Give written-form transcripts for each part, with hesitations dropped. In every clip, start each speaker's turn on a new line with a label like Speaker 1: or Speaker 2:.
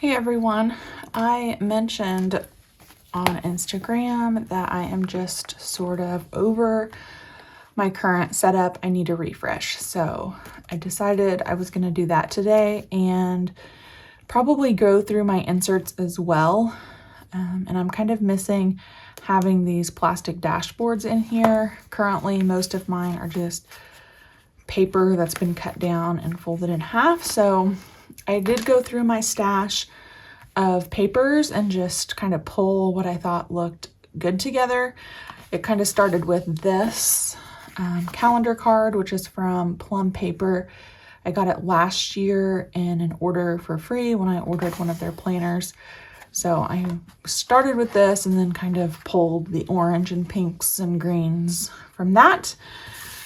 Speaker 1: Hey everyone, I mentioned on Instagram that I am just sort of over my current setup. I need a refresh. So I decided I was going to do that today and probably go through my inserts as well. And I'm kind of missing having these plastic dashboards in here. Currently, most of mine are just paper that's been cut down and folded in half. So I did go through my stash of papers and just kind of pull what I thought looked good together. It kind of started with this calendar card, which is from Plum Paper. I got it last year in an order for free when I ordered one of their planners. So I started with this and then kind of pulled the orange and pinks and greens from that.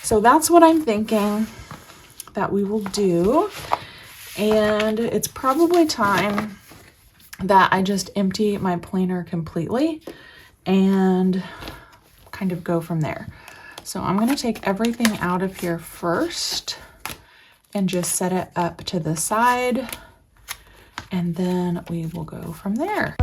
Speaker 1: So that's what I'm thinking that we will do. And it's probably time that I just empty my planner completely and kind of go from there. So I'm going to take everything out of here first and just set it up to the side, and then we will go from there.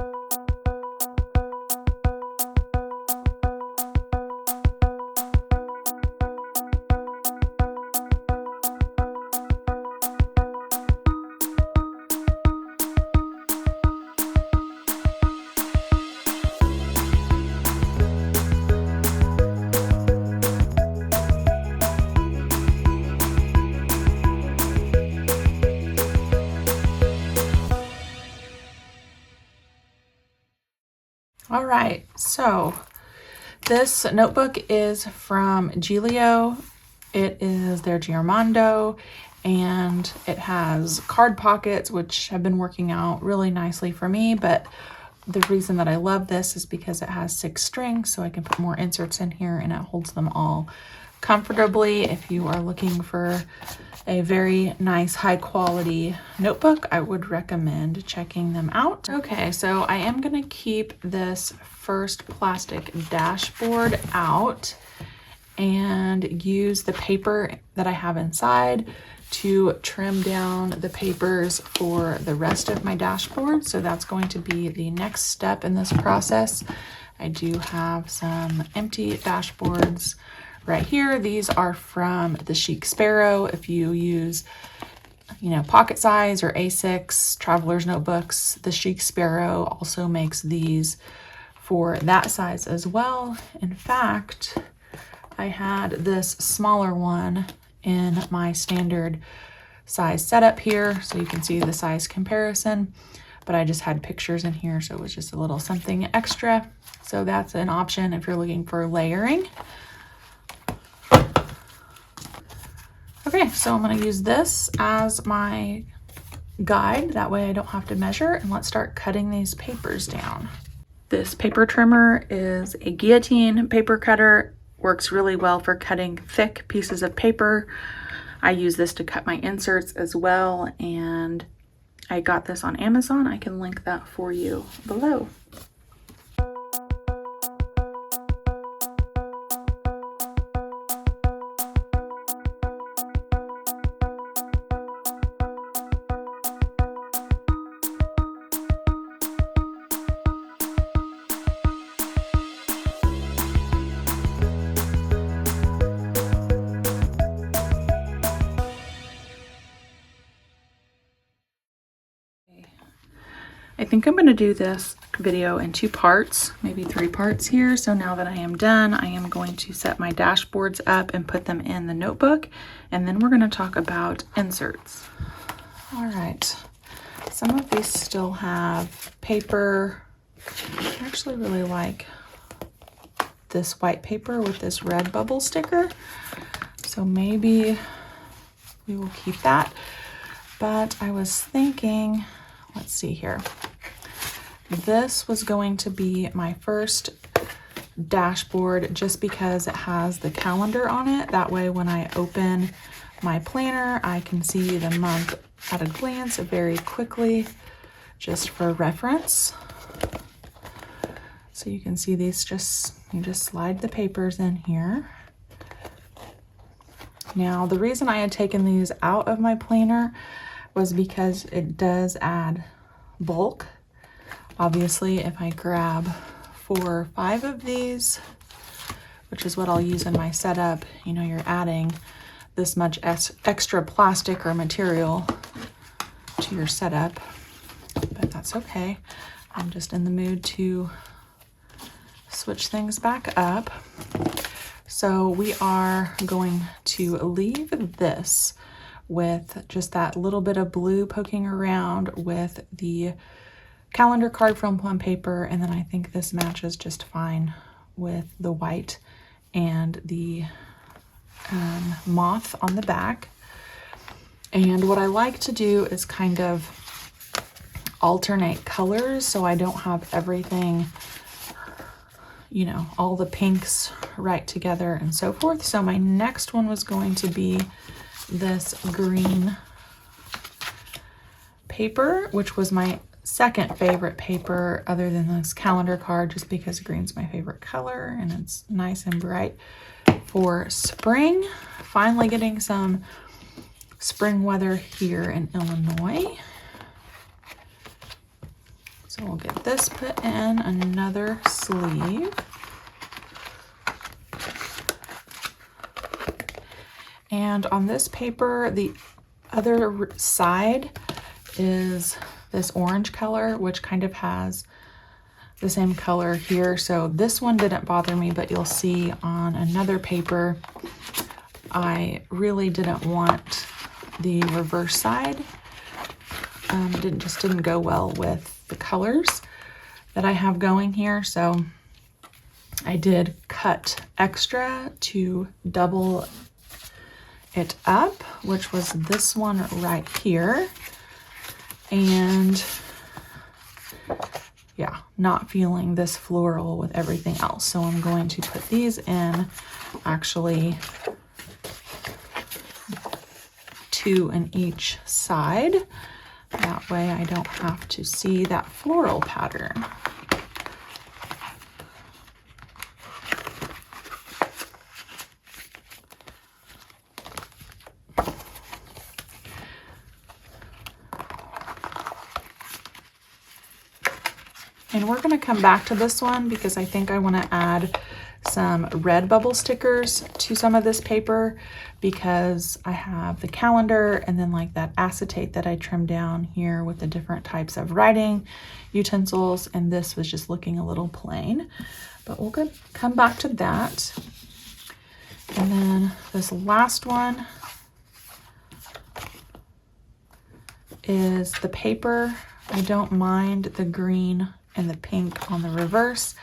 Speaker 1: All right, so this notebook is from Giglio. It is their Giarmando, and it has card pockets, which have been working out really nicely for me. But the reason that I love this is because it has 6 strings, so I can put more inserts in here and it holds them all comfortably. If you are looking for a very nice high quality notebook, I would recommend checking them out. Okay, so I am going to keep this first plastic dashboard out and use the paper that I have inside to trim down the papers for the rest of my dashboard. So that's going to be the next step in this process. I do have some empty dashboards right here. These are from the Chic Sparrow. If you use, pocket size or A6 traveler's notebooks, the Chic Sparrow also makes these for that size as well. In fact, I had this smaller one in my standard size setup here, so you can see the size comparison, but I just had pictures in here, so it was just a little something extra. So that's an option if you're looking for layering. Okay, so I'm going to use this as my guide. That way I don't have to measure, and let's start cutting these papers down. This paper trimmer is a guillotine paper cutter. Works really well for cutting thick pieces of paper. I use this to cut my inserts as well, and I got this on Amazon. I can link that for you below. I think I'm going to do this video in 2 parts, maybe 3 parts here. So now that I am done, I am going to set my dashboards up and put them in the notebook, and then we're going to talk about inserts. All right, some of these still have paper. I actually really like this white paper with this red bubble sticker, so maybe we will keep that. But I was thinking, let's see here. This was going to be my first dashboard just because it has the calendar on it. That way when I open my planner, I can see the month at a glance very quickly, just for reference. So you can see these you just slide the papers in here. Now, the reason I had taken these out of my planner was because it does add bulk. Obviously, if I grab 4 or 5 of these, which is what I'll use in my setup, you know, you're adding this much extra plastic or material to your setup, but that's okay. I'm just in the mood to switch things back up. So we are going to leave this with just that little bit of blue poking around with the calendar card from plum paper, and then I think this matches just fine with the white and the moth on the back. And what I like to do is kind of alternate colors so I don't have everything, you know, all the pinks right together and so forth. So my next one was going to be this green paper, which was my second favorite paper other than this calendar card, just because green's my favorite color and it's nice and bright for spring. Finally getting some spring weather here in Illinois. So we'll get this put in another sleeve. And on this paper, the other side is this orange color, which kind of has the same color here. So this one didn't bother me, but you'll see on another paper, I really didn't want the reverse side. It just didn't go well with the colors that I have going here. So I did cut extra to double it up, which was this one right here. And yeah, not feeling this floral with everything else. So I'm going to put these in, actually 2 in each side. That way I don't have to see that floral pattern. And we're going to come back to this one because I think I want to add some red bubble stickers to some of this paper, because I have the calendar and then like that acetate that I trimmed down here with the different types of writing utensils, and this was just looking a little plain. But we'll come back to that. And then this last one is the paper. I don't mind the green and the pink on the reverse,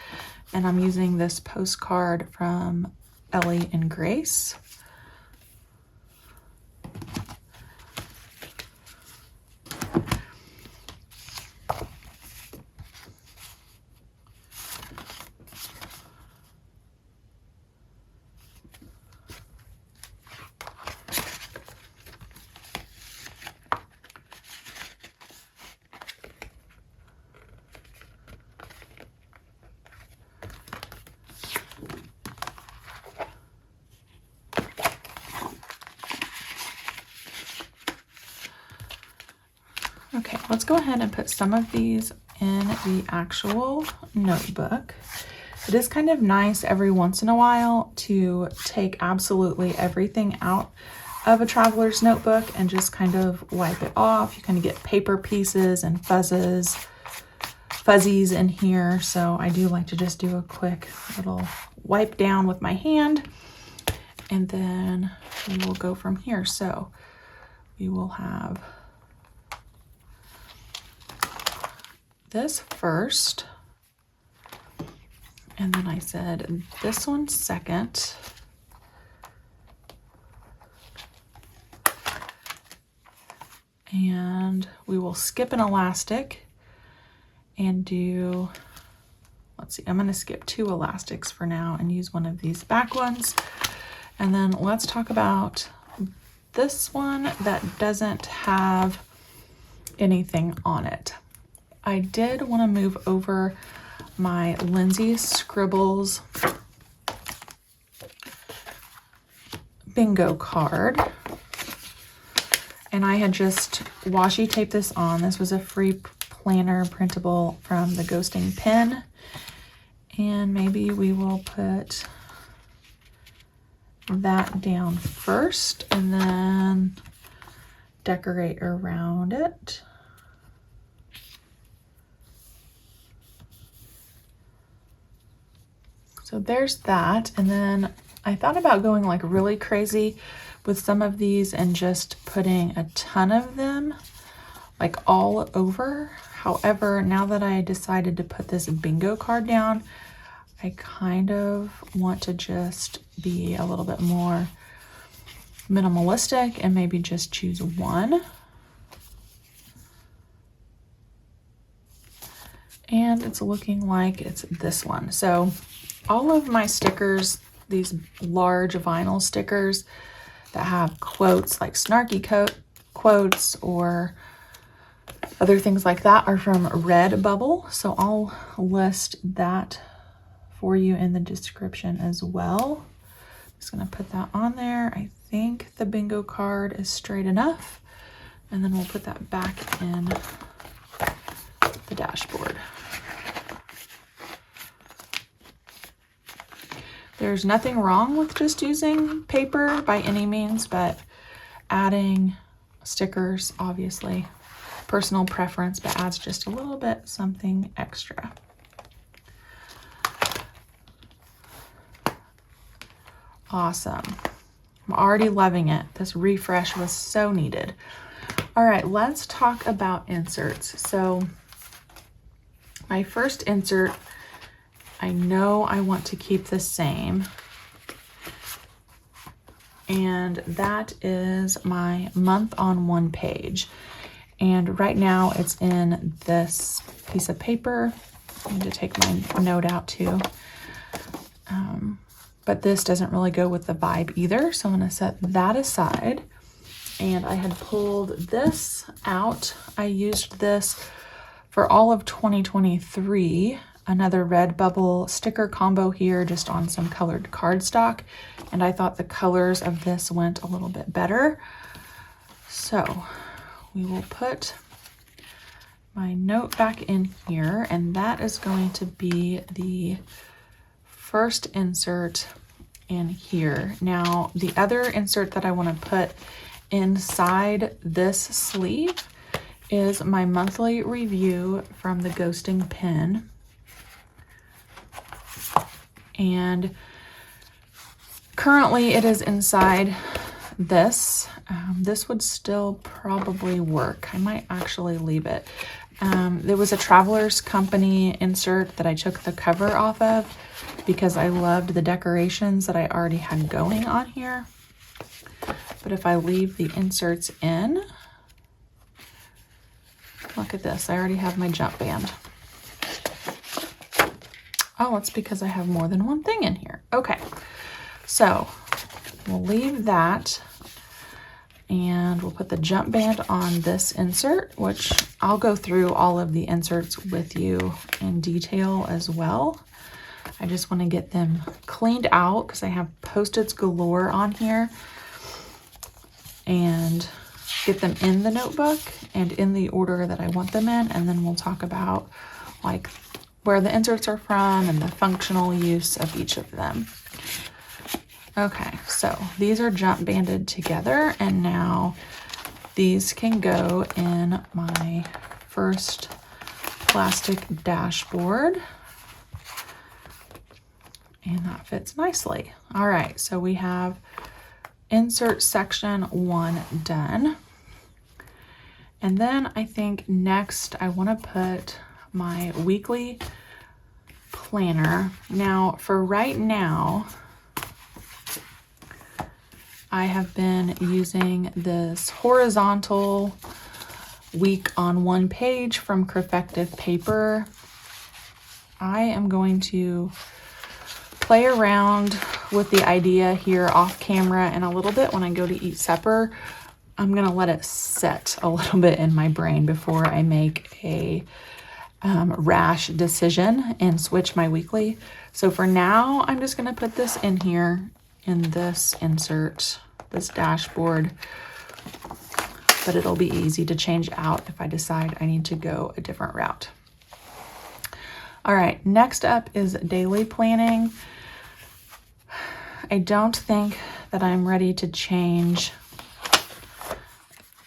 Speaker 1: and I'm using this postcard from Ellie and Grace. Okay, let's go ahead and put some of these in the actual notebook. It is kind of nice every once in a while to take absolutely everything out of a traveler's notebook and just kind of wipe it off. You kind of get paper pieces and fuzzies in here. So I do like to just do a quick little wipe down with my hand, and then we will go from here. So we will have this first, and then I said this one second. And we will skip an elastic and do, let's see, I'm going to skip 2 elastics for now and use one of these back ones. And then let's talk about this one that doesn't have anything on it. I did want to move over my Lindsay Scribbles bingo card, and I had just washi taped this on. This was a free planner printable from the Ghosting Pen. And maybe we will put that down first and then decorate around it. So there's that. And then I thought about going like really crazy with some of these and just putting a ton of them like all over. However, now that I decided to put this bingo card down, I kind of want to just be a little bit more minimalistic and maybe just choose one. And it's looking like it's this one. So all of my stickers, these large vinyl stickers that have quotes like snarky quotes or other things like that, are from Redbubble. So I'll list that for you in the description as well. Just gonna put that on there. I think the bingo card is straight enough. And then we'll put that back in the dashboard. There's nothing wrong with just using paper by any means, but adding stickers, obviously, personal preference, but adds just a little bit something extra. Awesome. I'm already loving it. This refresh was so needed. All right, let's talk about inserts. So my first insert, I know I want to keep the same, and that is my month on one page. And right now it's in this piece of paper. I need to take my note out too. But this doesn't really go with the vibe either, so I'm gonna set that aside. And I had pulled this out. I used this for all of 2023, another Redbubble sticker combo here just on some colored cardstock. And I thought the colors of this went a little bit better. So we will put my note back in here, and that is going to be the first insert in here. Now, the other insert that I want to put inside this sleeve is my monthly review from the Ghosting Pen. And currently it is inside this. This would still probably work. I might actually leave it. There was a Traveler's Company insert that I took the cover off of because I loved the decorations that I already had going on here. But if I leave the inserts in, look at this, I already have my jump band. Oh, it's because I have more than one thing in here. Okay, so we'll leave that. And we'll put the jump band on this insert, which I'll go through all of the inserts with you in detail as well. I just want to get them cleaned out because I have Post-its galore on here, and get them in the notebook and in the order that I want them in. And then we'll talk about like where the inserts are from and the functional use of each of them. Okay, so these are jump banded together, and now these can go in my first plastic dashboard, and that fits nicely. All right, so we have insert section 1 done. And then I think next I want to put my weekly planner. Now, for right now, I have been using this horizontal week on one page from Crafective Paper. I am going to play around with the idea here off camera, and a little bit when I go to eat supper. I'm gonna let it set a little bit in my brain before I make a rash decision and switch my weekly. So for now, I'm just gonna put this in here in this insert, this dashboard. but it'll be easy to change out if I decide I need to go a different route. All right, next up is daily planning. I don't think that I'm ready to change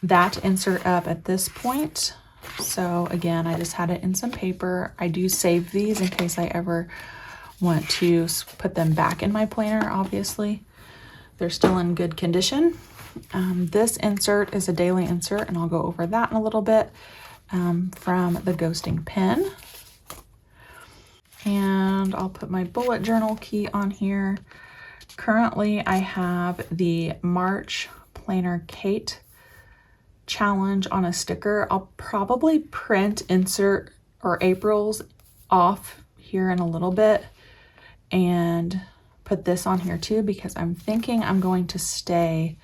Speaker 1: that insert up at this point. So again, I just had it in some paper. I do save these in case I ever want to put them back in my planner, obviously. They're still in good condition. This insert is a daily insert, and I'll go over that in a little bit, from the Ghosting Pen. And I'll put my bullet journal key on here. Currently, I have the March Planner Kate challenge on a sticker. I'll probably print insert or April's off here in a little bit and put this on here too, because I'm thinking I'm going to stay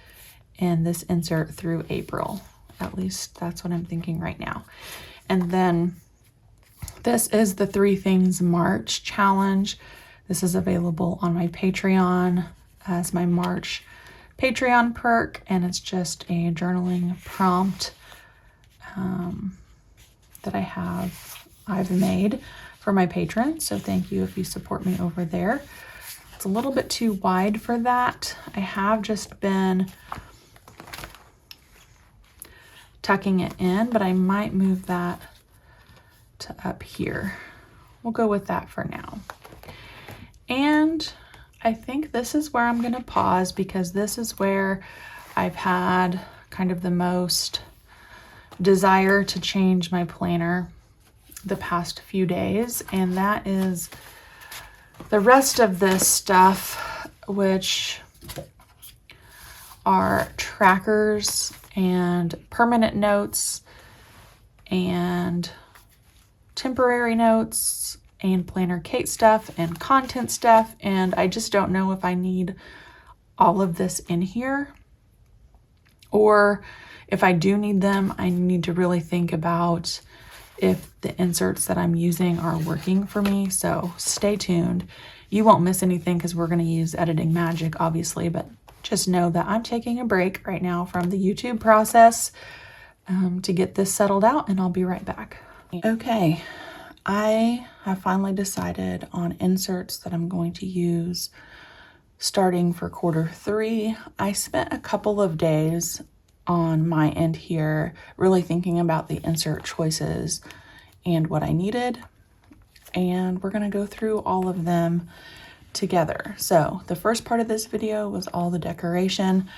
Speaker 1: in this insert through April. At least that's what I'm thinking right now. And then this is the 3 Things March challenge. This is available on my Patreon as my March Patreon perk, and it's just a journaling prompt that I've made for my patrons. So thank you if you support me over there. It's a little bit too wide for that. I have just been tucking it in, but I might move that to up here. We'll go with that for now. And I think this is where I'm going to pause, because this is where I've had kind of the most desire to change my planner the past few days, and that is the rest of this stuff, which are trackers and permanent notes and temporary notes and Planner Kate stuff and content stuff, and I just don't know if I need all of this in here, or if I do need them, I need to really think about if the inserts that I'm using are working for me. So stay tuned. You won't miss anything because we're going to use editing magic, obviously, but just know that I'm taking a break right now from the YouTube process to get this settled out, and I'll be right back. Okay, I have finally decided on inserts that I'm going to use starting for Q3. I spent a couple of days on my end here really thinking about the insert choices and what I needed, and we're going to go through all of them together. So the first part of this video was all the decoration.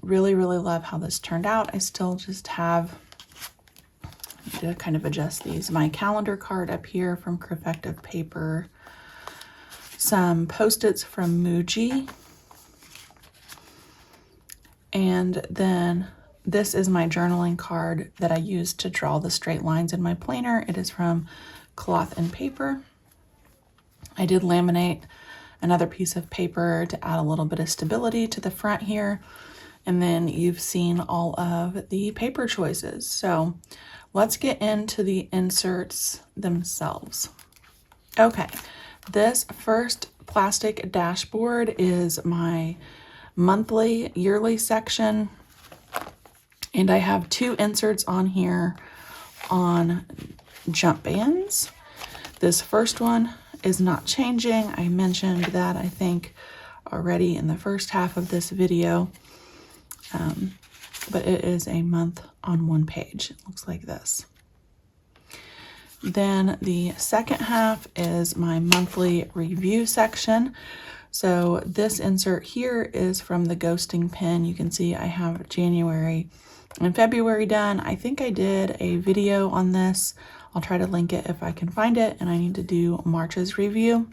Speaker 1: Really love how this turned out. I still just have to kind of adjust these. My calendar card up here from Crefective Paper, some Post-its from Muji, and then this is my journaling card that I used to draw the straight lines in my planner. It is from Cloth and Paper. I did laminate another piece of paper to add a little bit of stability to the front here. And then you've seen all of the paper choices. So let's get into the inserts themselves. Okay, this first plastic dashboard is my monthly, yearly section. And I have 2 inserts on here on jump bands. This first one is not changing. I mentioned that, I think, already in the first half of this video. But it is a month on 1 page. It looks like this. Then the second half is my monthly review section. So this insert here is from the Ghosting Pen. You can see I have January and February done. I think I did a video on this. I'll try to link it if I can find it, and I need to do March's review.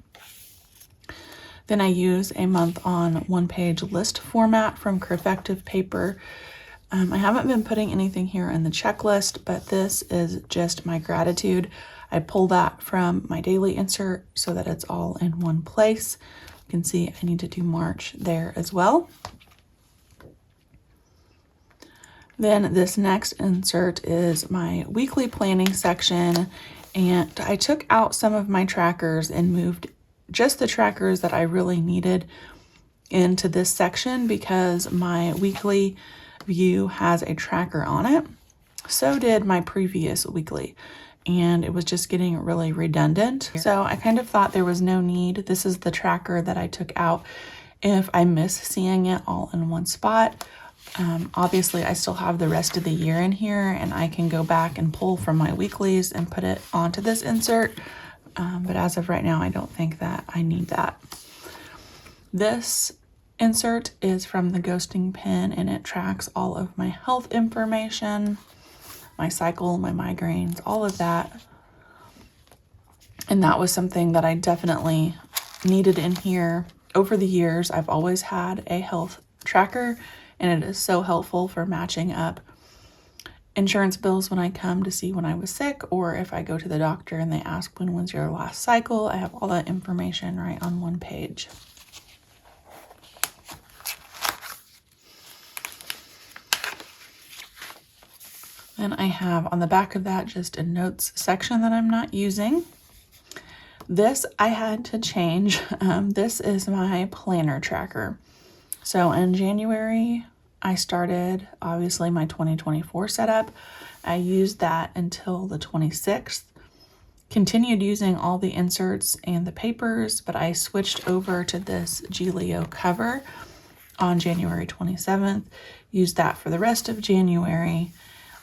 Speaker 1: Then I use a month on 1 page list format from Crefective Paper. I haven't been putting anything here in the checklist, but this is just my gratitude. I pull that from my daily insert so that it's all in one place. You can see I need to do March there as well. Then this next insert is my weekly planning section, and I took out some of my trackers and moved just the trackers that I really needed into this section, because my weekly view has a tracker on it. So did my previous weekly, and it was just getting really redundant. So I kind of thought there was no need. This is the tracker that I took out if I miss seeing it all in one spot. Obviously, I still have the rest of the year in here, and I can go back and pull from my weeklies and put it onto this insert. But as of right now, I don't think that I need that. This insert is from the ghosting pin, and it tracks all of my health information, my cycle, my migraines, all of that. And that was something that I definitely needed in here. Over the years, I've always had a health tracker, and it is so helpful for matching up insurance bills when I come to see when I was sick, or if I go to the doctor and they ask when was your last cycle, I have all that information right on one page. Then I have on the back of that just a notes section that I'm not using. This I had to change. This is my planner tracker. So in January, I started obviously my 2024 setup. I used that until the 26th. Continued using all the inserts and the papers, but I switched over to this Giglio cover on January 27th. Used that for the rest of January,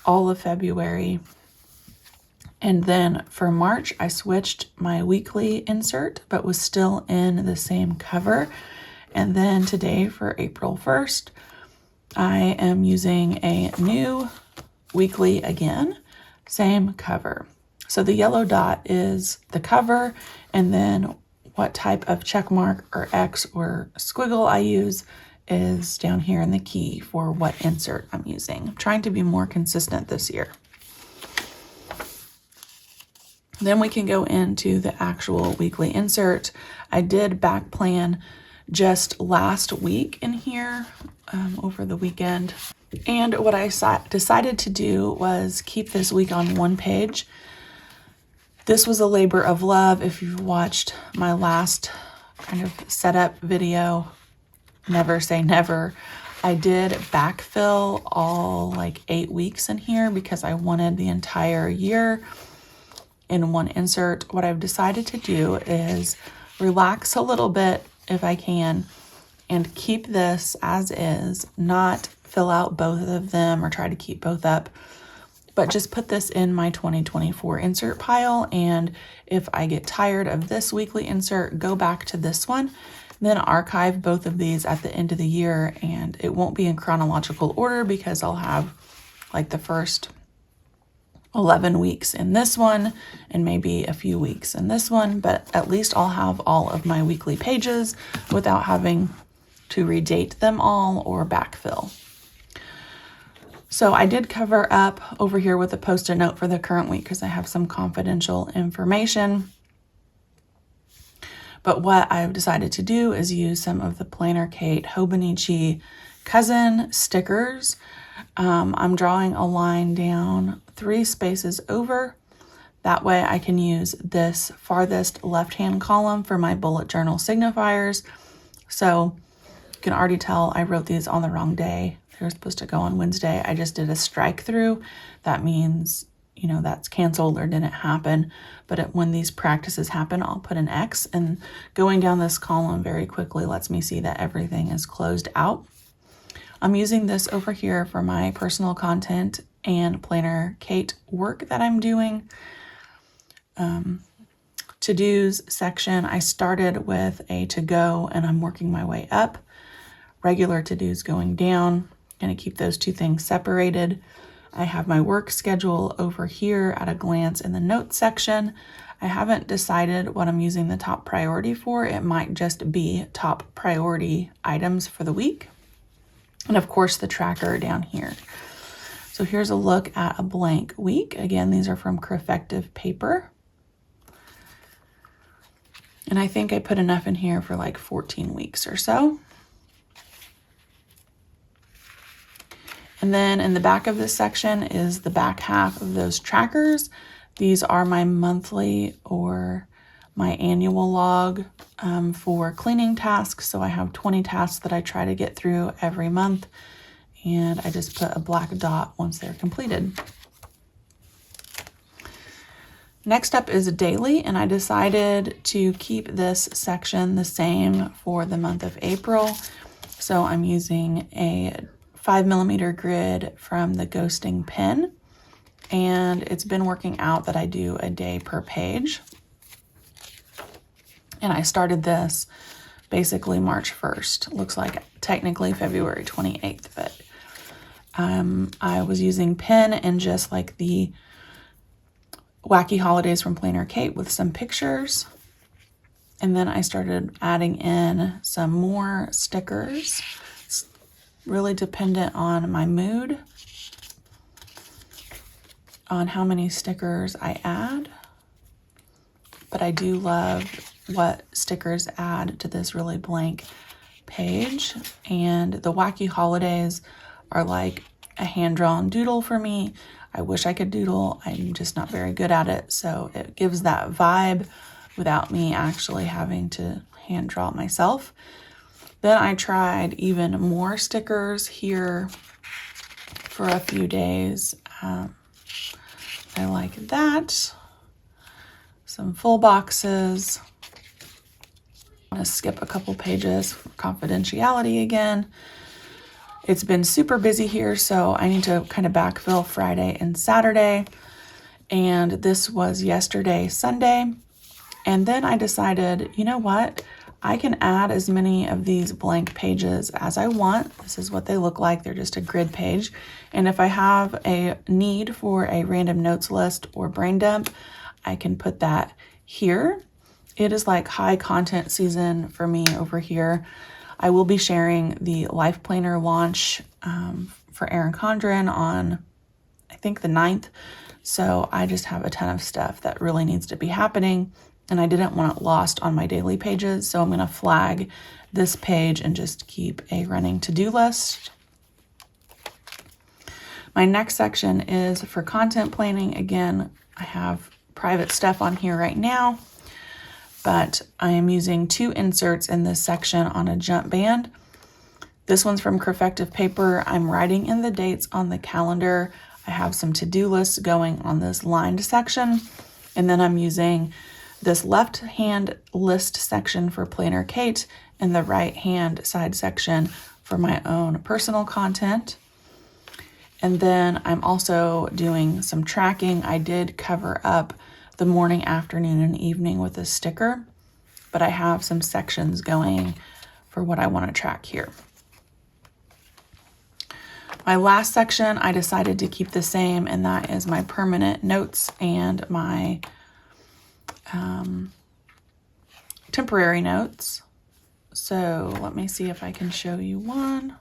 Speaker 1: all of February. And then for March, I switched my weekly insert, but was still in the same cover. And then today for April 1st, I am using a new weekly again, same cover. So the yellow dot is the cover, and then what type of check mark or X or squiggle I use is down here in the key for what insert I'm using. I'm trying to be more consistent this year. Then we can go into the actual weekly insert. I did back plan just last week in here over the weekend. And what I decided to do was keep this week on one page. This was a labor of love. If you've watched my last kind of setup video, never say never, I did backfill all like 8 weeks in here because I wanted the entire year in one insert. What I've decided to do is relax a little bit if I can and keep this as is, not fill out both of them or try to keep both up, but just put this in my 2024 insert pile. And if I get tired of this weekly insert, go back to this one, then archive both of these at the end of the year. And it won't be in chronological order because I'll have like the first 11 weeks in this one and maybe a few weeks in this one, but at least I'll have all of my weekly pages without having to redate them all or backfill. So I did cover up over here with a post-it note for the current week because I have some confidential information. But what I've decided to do is use some of the Planner Kate Hobonichi cousin stickers. I'm drawing a line down 3 spaces over. That way I can use this farthest left-hand column for my bullet journal signifiers. So you can already tell I wrote these on the wrong day. They were supposed to go on Wednesday. I just did a strike through. That means, you know, that's canceled or didn't happen. But when these practices happen, I'll put an X, and going down this column very quickly lets me see that everything is closed out. I'm using this over here for my personal content and Planner Kate work that I'm doing. To-dos section, I started with a to-go and I'm working my way up. Regular to-dos going down. Going to keep those two things separated. I have my work schedule over here at a glance in the notes section. I haven't decided what I'm using the top priority for. It might just be top priority items for the week. And of course the tracker down here. So here's a look at a blank week. Again, these are from Crefective paper. And I think I put enough in here for like 14 weeks or so. And then in the back of this section is the back half of those trackers. These are my monthly or my annual log for cleaning tasks. So I have 20 tasks that I try to get through every month. and I just put a black dot once they're completed. Next up is daily, and I decided to keep this section the same for the month of April. So I'm using a 5mm grid from the Ghosting pen, and it's been working out that I do a day per page. And I started this basically March 1st. Looks like technically February 28th, but I was using pen and just like the Wacky Holidays from Planner Kate with some pictures. And then I started adding in some more stickers. It's really dependent on my mood, on how many stickers I add. But I do love what stickers add to this really blank page. And the Wacky Holidays are like a hand-drawn doodle for me. I wish I could doodle. I'm just not very good at it. So it gives that vibe without me actually having to hand draw it myself. Then I tried even more stickers here for a few days. I like that. Some full boxes. I'm going to skip a couple pages for confidentiality again. It's been super busy here, so I need to kind of backfill Friday and Saturday. And this was yesterday, Sunday. And then I decided, you know what? I can add as many of these blank pages as I want. This is what they look like. They're just a grid page. And if I have a need for a random notes list or brain dump, I can put that here. It is like high content season for me over here. I will be sharing the Life Planner launch for Erin Condren on, I think, the 9th. So I just have a ton of stuff that really needs to be happening, and I didn't want it lost on my daily pages. So I'm going to flag this page and just keep a running to-do list. My next section is for content planning. Again, I have private stuff on here right now, but I am using 2 inserts in this section on a jump band. This one's from Crefective Paper. I'm writing in the dates on the calendar. I have some to-do lists going on this lined section, and then I'm using this left-hand list section for Planner Kate and the right-hand side section for my own personal content. And then I'm also doing some tracking. I did cover up the morning, afternoon, and evening with a sticker, but I have some sections going for what I want to track here. My last section I decided to keep the same, and that is my permanent notes and my temporary notes. So let me see if I can show you one.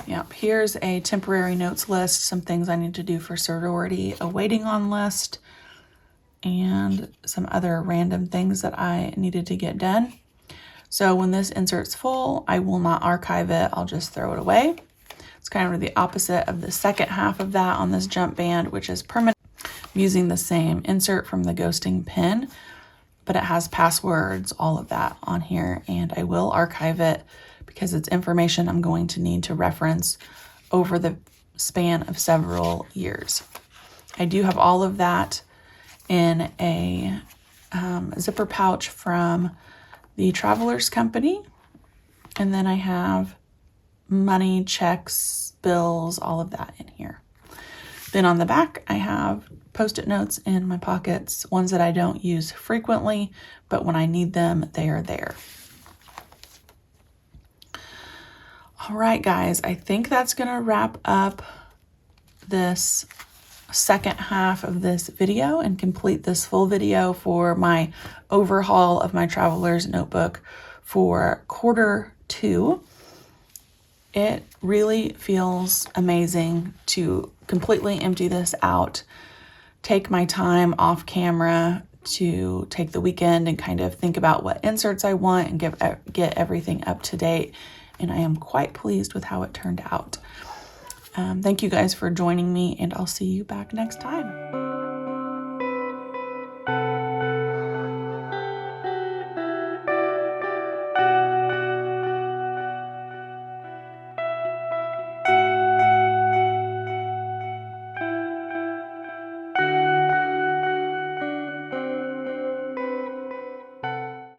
Speaker 1: Yep, here's a temporary notes list, some things I need to do for sorority, a waiting on list, and some other random things that I needed to get done. So when this insert's full, I will not archive it. I'll just throw it away. It's kind of the opposite of the second half of that on this jump band, which is permanent. I'm using the same insert from the Ghosting pen, but it has passwords, all of that on here, and I will archive it because it's information I'm going to need to reference over the span of several years. I do have all of that in a zipper pouch from the Travelers Company. And then I have money, checks, bills, all of that in here. Then on the back, I have Post-it notes in my pockets, ones that I don't use frequently, but when I need them, they are there. All right, guys, I think that's going to wrap up this second half of this video and complete this full video for my overhaul of my Traveler's Notebook for Q2. It really feels amazing to completely empty this out, take my time off camera to take the weekend and kind of think about what inserts I want and get everything up to date. And I am quite pleased with how it turned out. Thank you guys for joining me, and I'll see you back next time.